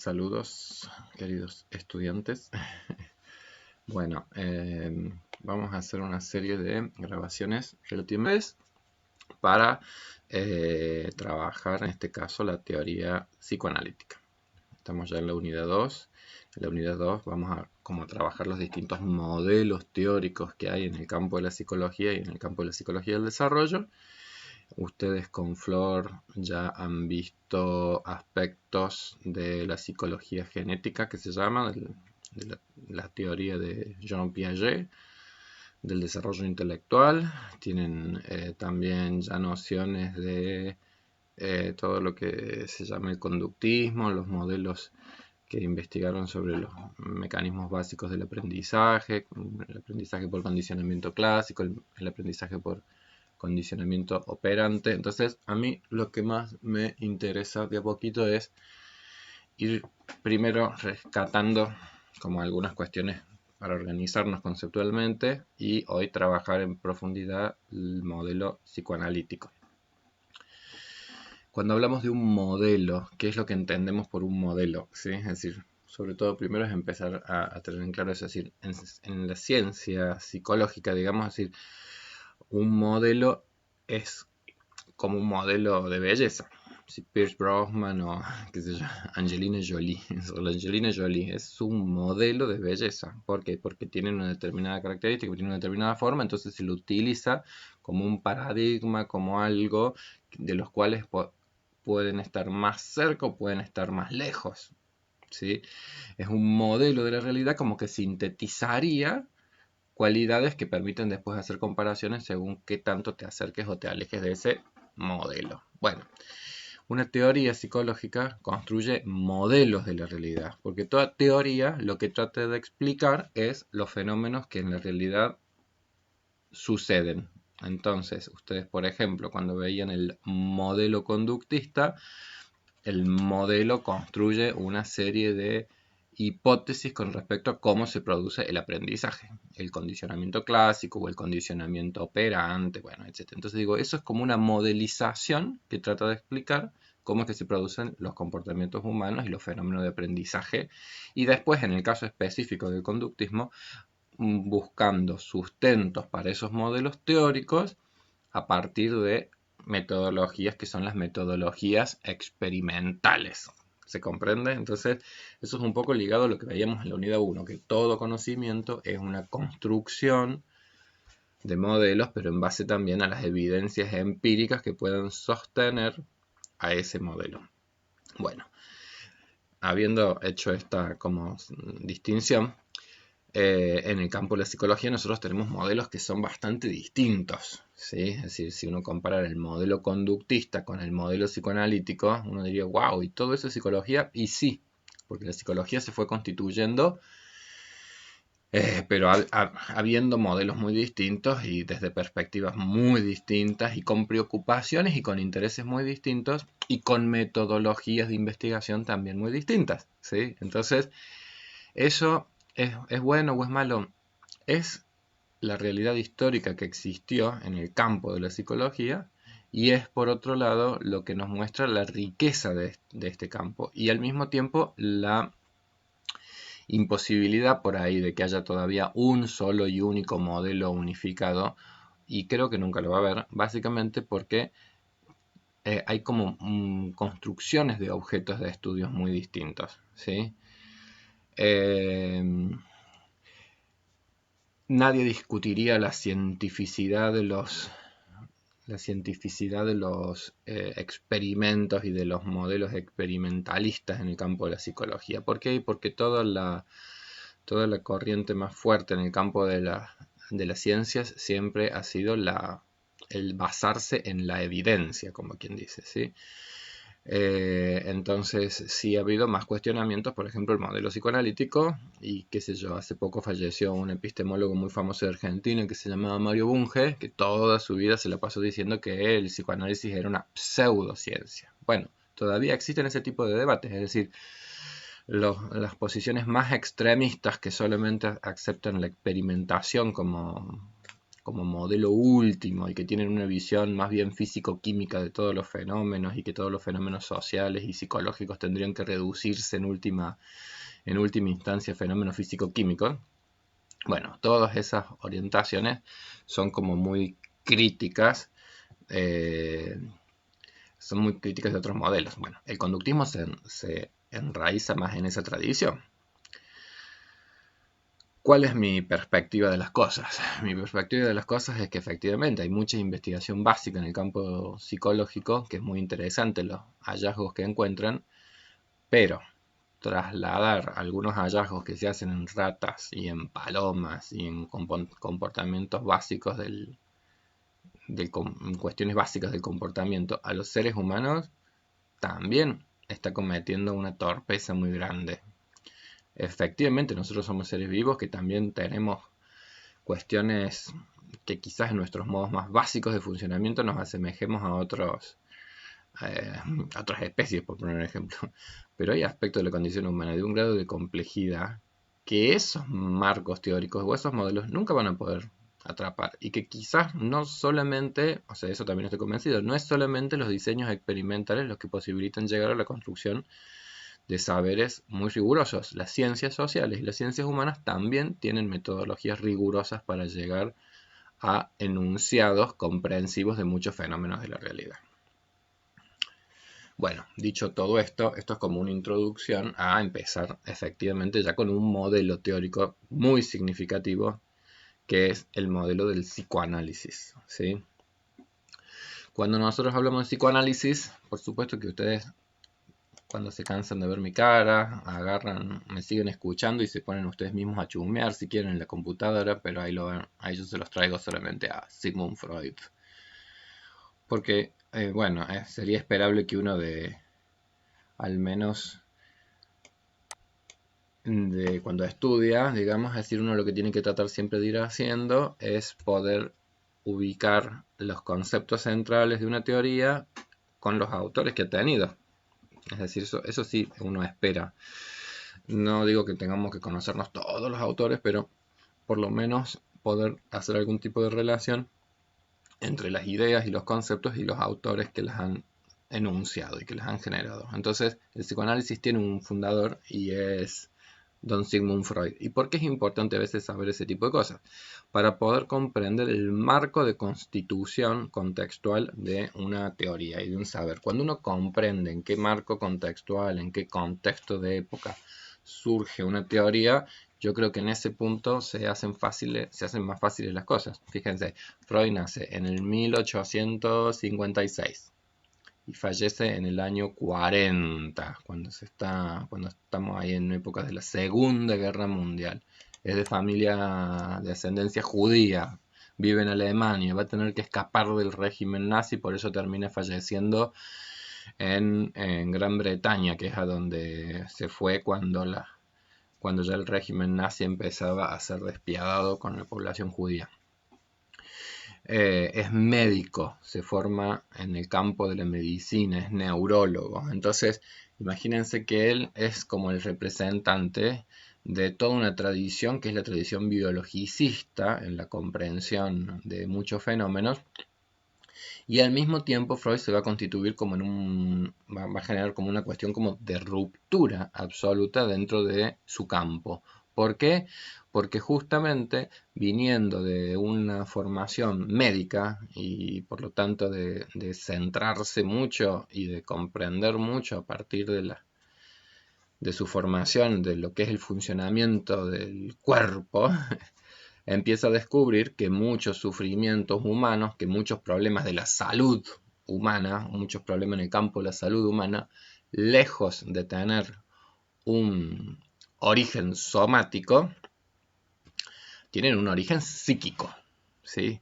Saludos, queridos estudiantes. Bueno, vamos a hacer una serie de grabaciones relativas para trabajar, en este caso, la teoría psicoanalítica. Estamos ya en la unidad 2. En la unidad 2 vamos a como trabajar los distintos modelos teóricos que hay en el campo de la psicología y en el campo de la psicología del desarrollo. Ustedes con Flor ya han visto aspectos de la psicología genética que se llama, de la teoría de Jean Piaget, del desarrollo intelectual. Tienen también ya nociones de todo lo que se llama el conductismo, los modelos que investigaron sobre los mecanismos básicos del aprendizaje, el aprendizaje por condicionamiento clásico, el aprendizaje por condicionamiento operante. Entonces, a mí lo que más me interesa de a poquito es ir primero rescatando como algunas cuestiones para organizarnos conceptualmente y hoy trabajar en profundidad el modelo psicoanalítico. Cuando hablamos de un modelo, ¿qué es lo que entendemos por un modelo? ¿Sí? Es decir, sobre todo primero es empezar a tener en claro, es decir, en la ciencia psicológica, digamos, es decir, un modelo es como un modelo de belleza. Si Pierce Brosnan o qué sé yo, Angelina Jolie. La Angelina Jolie es un modelo de belleza. ¿Por qué? Porque tiene una determinada característica, tiene una determinada forma, entonces se lo utiliza como un paradigma, como algo de los cuales pueden estar más cerca o pueden estar más lejos. ¿Sí? Es un modelo de la realidad como que sintetizaría cualidades que permiten después hacer comparaciones según qué tanto te acerques o te alejes de ese modelo. Bueno, una teoría psicológica construye modelos de la realidad, porque toda teoría lo que trata de explicar es los fenómenos que en la realidad suceden. Entonces, ustedes, por ejemplo, cuando veían el modelo conductista, el modelo construye una serie de hipótesis con respecto a cómo se produce el aprendizaje, el condicionamiento clásico o el condicionamiento operante, bueno, etc. Entonces digo, eso es como una modelización que trata de explicar cómo es que se producen los comportamientos humanos y los fenómenos de aprendizaje. Y después, en el caso específico del conductismo, buscando sustentos para esos modelos teóricos a partir de metodologías que son las metodologías experimentales. ¿Se comprende? Entonces, eso es un poco ligado a lo que veíamos en la unidad 1, que todo conocimiento es una construcción de modelos, pero en base también a las evidencias empíricas que puedan sostener a ese modelo. Bueno, habiendo hecho esta como distinción, en el campo de la psicología nosotros tenemos modelos que son bastante distintos, ¿sí? Es decir, si uno compara el modelo conductista con el modelo psicoanalítico, uno diría, wow, ¿y todo eso es psicología? Y sí, porque la psicología se fue constituyendo, pero habiendo modelos muy distintos y desde perspectivas muy distintas y con preocupaciones y con intereses muy distintos y con metodologías de investigación también muy distintas, ¿sí? Entonces, eso es bueno o es malo. Es la realidad histórica que existió en el campo de la psicología y es por otro lado lo que nos muestra la riqueza de este campo y al mismo tiempo la imposibilidad por ahí de que haya todavía un solo y único modelo unificado, y creo que nunca lo va a haber, básicamente porque hay como construcciones de objetos de estudios muy distintos, ¿sí? Nadie discutiría la cientificidad de los experimentos y de los modelos experimentalistas en el campo de la psicología. ¿Por qué? Porque toda la corriente más fuerte en el campo de las ciencias siempre ha sido el basarse en la evidencia, como quien dice, ¿sí? Entonces sí ha habido más cuestionamientos, por ejemplo el modelo psicoanalítico, y qué sé yo, hace poco falleció un epistemólogo muy famoso de Argentina que se llamaba Mario Bunge, que toda su vida se la pasó diciendo que el psicoanálisis era una pseudociencia. Bueno, todavía existen ese tipo de debates, es decir, las posiciones más extremistas que solamente aceptan la experimentación como modelo último y que tienen una visión más bien físico-química de todos los fenómenos y que todos los fenómenos sociales y psicológicos tendrían que reducirse en última instancia a fenómenos físico-químicos. Bueno, todas esas orientaciones son como muy críticas, de otros modelos. Bueno, el conductismo se enraiza más en esa tradición. ¿Cuál es mi perspectiva de las cosas? Mi perspectiva de las cosas es que efectivamente hay mucha investigación básica en el campo psicológico, que es muy interesante los hallazgos que encuentran, pero trasladar algunos hallazgos que se hacen en ratas y en palomas y en comportamientos básicos en cuestiones básicas del comportamiento a los seres humanos también está cometiendo una torpeza muy grande. Efectivamente, nosotros somos seres vivos que también tenemos cuestiones que quizás en nuestros modos más básicos de funcionamiento nos asemejemos a otras especies, por poner un ejemplo. Pero hay aspectos de la condición humana de un grado de complejidad que esos marcos teóricos o esos modelos nunca van a poder atrapar y que quizás no solamente, o sea, eso también estoy convencido, no es solamente los diseños experimentales los que posibilitan llegar a la construcción de saberes muy rigurosos. Las ciencias sociales y las ciencias humanas también tienen metodologías rigurosas para llegar a enunciados comprensivos de muchos fenómenos de la realidad. Bueno, dicho todo esto, esto es como una introducción a empezar efectivamente ya con un modelo teórico muy significativo, que es el modelo del psicoanálisis, ¿sí? Cuando nosotros hablamos de psicoanálisis, por supuesto que ustedes, cuando se cansan de ver mi cara, agarran, me siguen escuchando y se ponen ustedes mismos a chusmear si quieren en la computadora, pero ahí yo se los traigo solamente a Sigmund Freud. Porque, bueno, sería esperable que uno al menos cuando estudia, digamos, es decir, uno lo que tiene que tratar siempre de ir haciendo es poder ubicar los conceptos centrales de una teoría con los autores que ha tenido. Es decir, eso sí uno espera. No digo que tengamos que conocernos todos los autores, pero por lo menos poder hacer algún tipo de relación entre las ideas y los conceptos y los autores que las han enunciado y que las han generado. Entonces, el psicoanálisis tiene un fundador y es Don Sigmund Freud. ¿Y por qué es importante a veces saber ese tipo de cosas? Para poder comprender el marco de constitución contextual de una teoría y de un saber. Cuando uno comprende en qué marco contextual, en qué contexto de época surge una teoría, yo creo que en ese punto se hacen más fáciles las cosas. Fíjense, Freud nace en el 1856 y fallece en el año 40, cuando estamos ahí en épocas de la Segunda Guerra Mundial. Es de familia de ascendencia judía, vive en Alemania, va a tener que escapar del régimen nazi, por eso termina falleciendo en Gran Bretaña, que es a donde se fue cuando ya el régimen nazi empezaba a ser despiadado con la población judía. Es médico, se forma en el campo de la medicina, es neurólogo. Entonces, imagínense que él es como el representante de toda una tradición que es la tradición biologicista en la comprensión de muchos fenómenos. Y al mismo tiempo Freud se va a constituir como va a generar como una cuestión como de ruptura absoluta dentro de su campo. ¿Por qué? Porque justamente viniendo de una formación médica y por lo tanto de centrarse mucho y de comprender mucho a partir de su formación de lo que es el funcionamiento del cuerpo, empieza a descubrir que muchos sufrimientos humanos, que muchos problemas de la salud humana, muchos problemas en el campo de la salud humana, lejos de tener un origen somático, tienen un origen psíquico, ¿sí?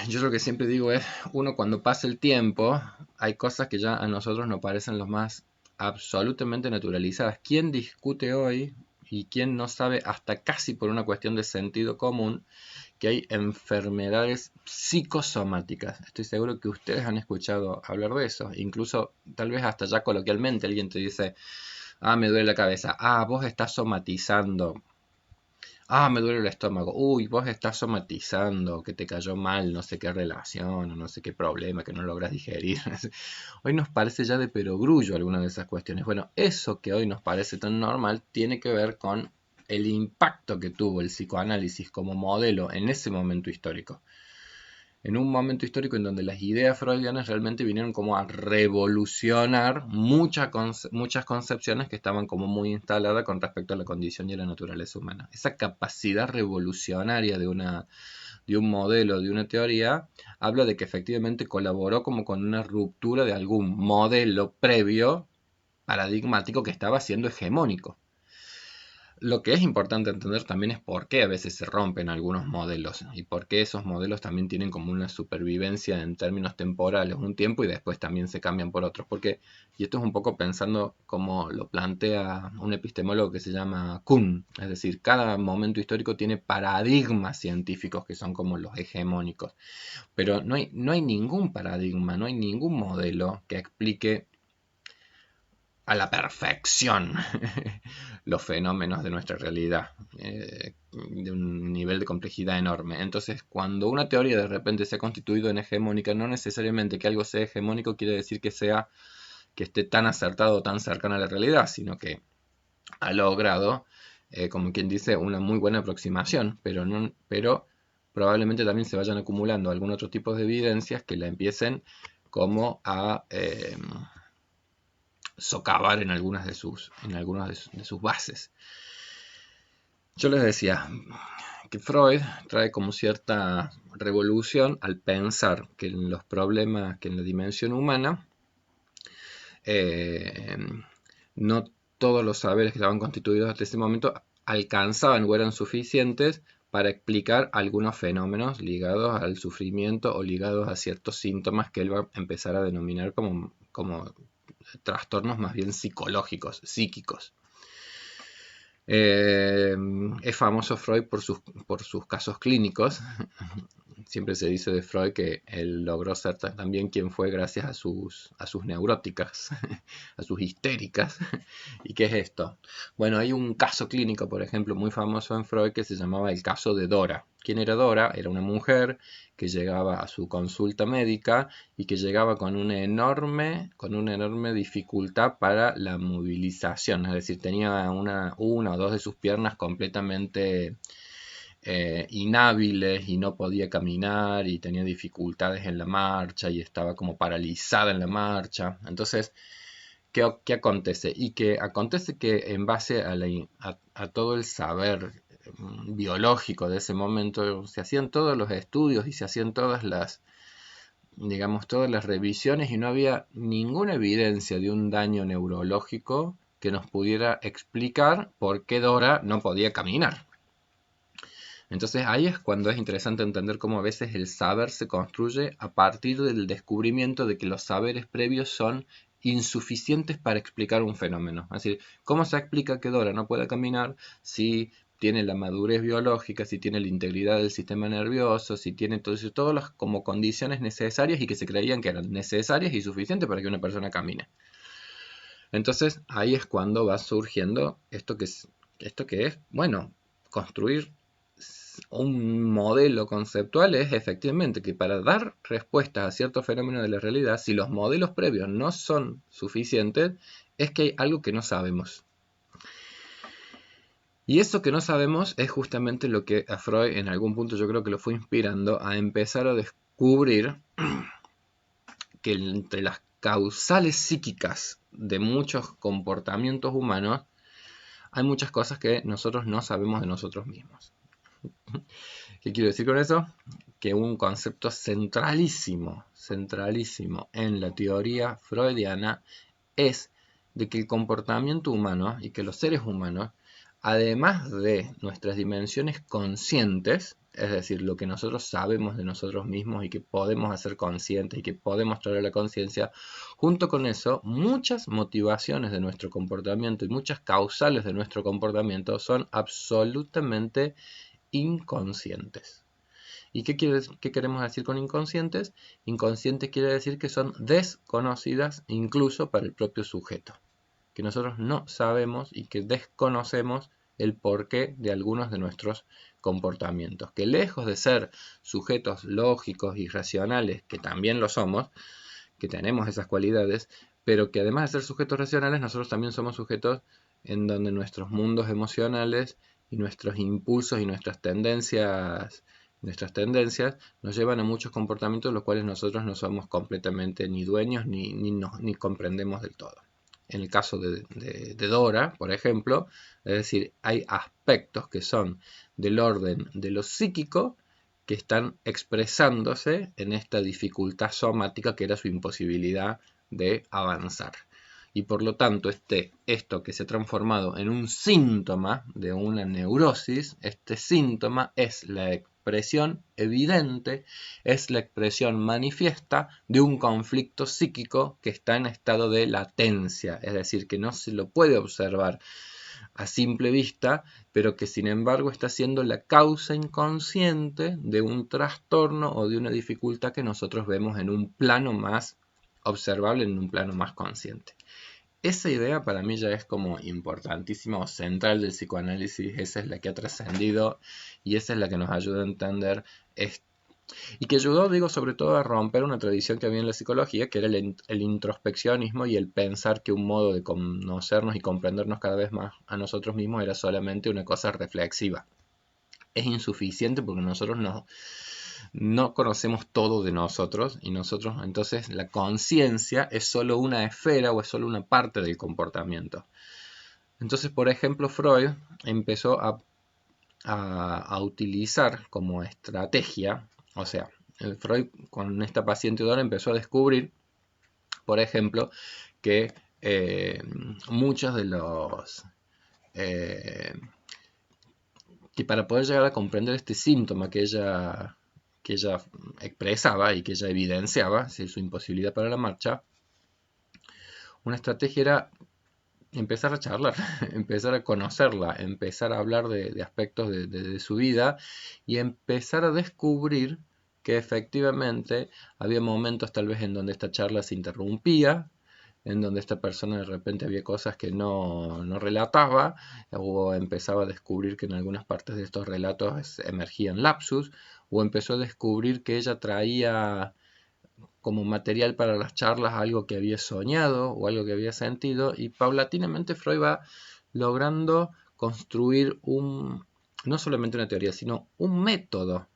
Yo lo que siempre digo es, uno cuando pasa el tiempo, hay cosas que ya a nosotros nos parecen lo más absolutamente naturalizadas. ¿Quién discute hoy y quién no sabe, hasta casi por una cuestión de sentido común, que hay enfermedades psicosomáticas? Estoy seguro que ustedes han escuchado hablar de eso. Incluso, tal vez hasta ya coloquialmente alguien te dice, me duele la cabeza. Vos estás somatizando. Ah, me duele el estómago. Uy, vos estás somatizando, que te cayó mal, no sé qué relación, o no sé qué problema, que no logras digerir. Hoy nos parece ya de perogrullo alguna de esas cuestiones. Bueno, eso que hoy nos parece tan normal tiene que ver con el impacto que tuvo el psicoanálisis como modelo en ese momento histórico. En un momento histórico en donde las ideas freudianas realmente vinieron como a revolucionar muchas concepciones que estaban como muy instaladas con respecto a la condición y a la naturaleza humana. Esa capacidad revolucionaria de un modelo, de una teoría, habla de que efectivamente colaboró como con una ruptura de algún modelo previo paradigmático que estaba siendo hegemónico. Lo que es importante entender también es por qué a veces se rompen algunos modelos y por qué esos modelos también tienen como una supervivencia en términos temporales un tiempo y después también se cambian por otros. Porque, y esto es un poco pensando como lo plantea un epistemólogo que se llama Kuhn, es decir, cada momento histórico tiene paradigmas científicos que son como los hegemónicos, pero no hay ningún paradigma, no hay ningún modelo que explique a la perfección los fenómenos de nuestra realidad, de un nivel de complejidad enorme. Entonces, cuando una teoría de repente se ha constituido en hegemónica, no necesariamente que algo sea hegemónico quiere decir que esté tan acertado o tan cercano a la realidad, sino que ha logrado, como quien dice, una muy buena aproximación, pero probablemente también se vayan acumulando algún otro tipo de evidencias que la empiecen como a socavar en algunas de sus bases. Yo les decía que Freud trae como cierta revolución al pensar que en los problemas, que en la dimensión humana, eh, no todos los saberes que estaban constituidos hasta ese momento alcanzaban o eran suficientes para explicar algunos fenómenos ligados al sufrimiento o ligados a ciertos síntomas que él va a empezar a denominar como trastornos más bien psicológicos, psíquicos. Es famoso Freud por sus casos clínicos. Siempre se dice de Freud que él logró ser también quien fue gracias a sus neuróticas, a sus histéricas. ¿Y qué es esto? Bueno, hay un caso clínico, por ejemplo, muy famoso en Freud que se llamaba el caso de Dora. ¿Quién era Dora? Era una mujer que llegaba a su consulta médica y que llegaba con una enorme dificultad para la movilización, es decir, tenía una o dos de sus piernas completamente inhábiles y no podía caminar y tenía dificultades en la marcha y estaba como paralizada en la marcha. Entonces, ¿qué acontece? Y que acontece que en base a todo el saber biológico de ese momento se hacían todos los estudios y se hacían todas las revisiones y no había ninguna evidencia de un daño neurológico que nos pudiera explicar por qué Dora no podía caminar. Entonces ahí es cuando es interesante entender cómo a veces el saber se construye a partir del descubrimiento de que los saberes previos son insuficientes para explicar un fenómeno. Es decir, ¿cómo se explica que Dora no pueda caminar si tiene la madurez biológica, si tiene la integridad del sistema nervioso, si tiene todas las como condiciones necesarias y que se creían que eran necesarias y suficientes para que una persona camine? Entonces ahí es cuando va surgiendo esto que es, bueno, construir un modelo conceptual es efectivamente que para dar respuestas a ciertos fenómenos de la realidad, si los modelos previos no son suficientes, es que hay algo que no sabemos. Y eso que no sabemos es justamente lo que a Freud en algún punto yo creo que lo fue inspirando a empezar a descubrir que entre las causales psíquicas de muchos comportamientos humanos hay muchas cosas que nosotros no sabemos de nosotros mismos. ¿Qué quiero decir con eso? Que un concepto centralísimo en la teoría freudiana es de que el comportamiento humano y que los seres humanos, además de nuestras dimensiones conscientes, es decir, lo que nosotros sabemos de nosotros mismos y que podemos hacer conscientes y que podemos traer a la conciencia, junto con eso, muchas motivaciones de nuestro comportamiento y muchas causales de nuestro comportamiento son absolutamente inconscientes. ¿Y qué queremos decir con inconscientes? Inconscientes quiere decir que son desconocidas incluso para el propio sujeto. Que nosotros no sabemos y que desconocemos el porqué de algunos de nuestros comportamientos, que lejos de ser sujetos lógicos y racionales, que también lo somos, que tenemos esas cualidades, pero que además de ser sujetos racionales, nosotros también somos sujetos en donde nuestros mundos emocionales y nuestros impulsos y nuestras tendencias nos llevan a muchos comportamientos los cuales nosotros no somos completamente ni dueños ni comprendemos del todo. En el caso de Dora, por ejemplo, es decir, hay aspectos que son del orden de lo psíquico que están expresándose en esta dificultad somática que era su imposibilidad de avanzar. Y por lo tanto, esto que se ha transformado en un síntoma de una neurosis, este síntoma es la expresión evidente, es la expresión manifiesta de un conflicto psíquico que está en estado de latencia, es decir, que no se lo puede observar a simple vista, pero que sin embargo está siendo la causa inconsciente de un trastorno o de una dificultad que nosotros vemos en un plano más observable, en un plano más consciente. Esa idea para mí ya es como importantísima o central del psicoanálisis, esa es la que ha trascendido y esa es la que nos ayuda a entender esto. Y que ayudó, digo, sobre todo a romper una tradición que había en la psicología, que era el introspeccionismo y el pensar que un modo de conocernos y comprendernos cada vez más a nosotros mismos era solamente una cosa reflexiva. Es insuficiente porque nosotros no conocemos todo de nosotros y nosotros, entonces la conciencia es solo una esfera o es solo una parte del comportamiento. Entonces, por ejemplo, Freud empezó a utilizar como estrategia, o sea, Freud con esta paciente Dora empezó a descubrir, por ejemplo, que muchos de los... que para poder llegar a comprender este síntoma que ella expresaba y que ella evidenciaba, su imposibilidad para la marcha, una estrategia era empezar a charlar, empezar a conocerla, empezar a hablar de aspectos de su vida y empezar a descubrir que efectivamente había momentos tal vez en donde esta charla se interrumpía, en donde esta persona de repente había cosas que no relataba, o empezaba a descubrir que en algunas partes de estos relatos emergían lapsus, o empezó a descubrir que ella traía como material para las charlas algo que había soñado o algo que había sentido, y paulatinamente Freud va logrando construir no solamente una teoría, sino un método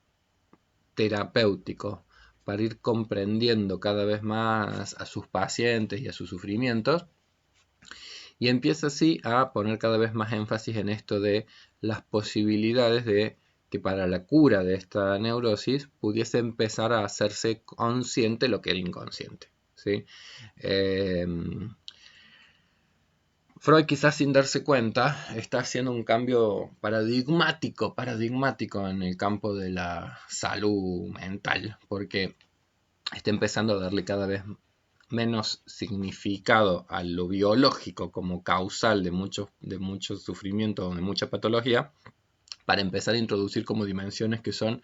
terapéutico para ir comprendiendo cada vez más a sus pacientes y a sus sufrimientos, y empieza así a poner cada vez más énfasis en esto de las posibilidades de que para la cura de esta neurosis pudiese empezar a hacerse consciente lo que era inconsciente, ¿sí? Freud, quizás sin darse cuenta, está haciendo un cambio paradigmático en el campo de la salud mental, porque está empezando a darle cada vez menos significado a lo biológico como causal de muchos sufrimientos o de mucha patología, para empezar a introducir como dimensiones que son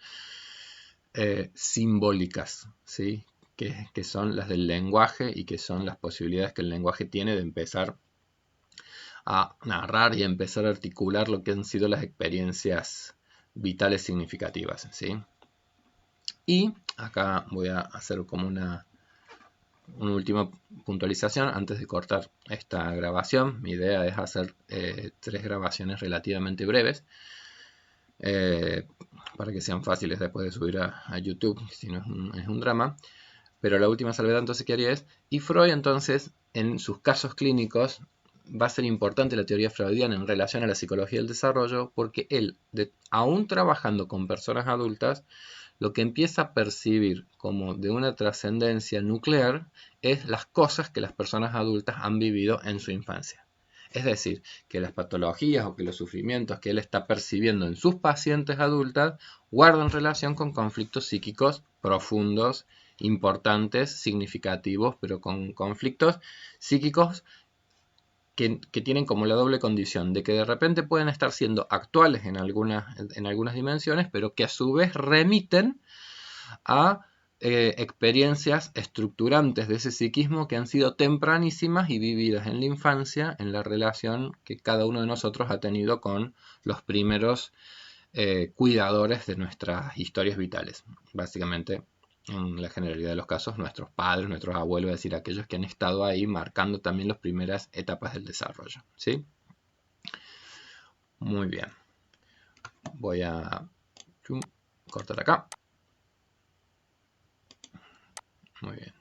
simbólicas, ¿sí? que son las del lenguaje y que son las posibilidades que el lenguaje tiene de empezar a narrar y a empezar a articular lo que han sido las experiencias vitales significativas, ¿sí? Y acá voy a hacer como una última puntualización antes de cortar esta grabación. Mi idea es hacer 3 grabaciones relativamente breves para que sean fáciles después de subir a YouTube, si no es un drama. Pero la última salvedad entonces que haría es, y Freud entonces en sus casos clínicos va a ser importante la teoría freudiana en relación a la psicología del desarrollo, porque él, aún trabajando con personas adultas, lo que empieza a percibir como de una trascendencia nuclear es las cosas que las personas adultas han vivido en su infancia. Es decir, que las patologías o que los sufrimientos que él está percibiendo en sus pacientes adultas guardan relación con conflictos psíquicos profundos, importantes, significativos, pero con conflictos psíquicos que tienen como la doble condición de que de repente pueden estar siendo actuales en algunas dimensiones, pero que a su vez remiten a experiencias estructurantes de ese psiquismo que han sido tempranísimas y vividas en la infancia, en la relación que cada uno de nosotros ha tenido con los primeros cuidadores de nuestras historias vitales. Básicamente, en la generalidad de los casos, nuestros padres, nuestros abuelos, es decir, aquellos que han estado ahí marcando también las primeras etapas del desarrollo. ¿Sí? Muy bien. Voy a cortar acá. Muy bien.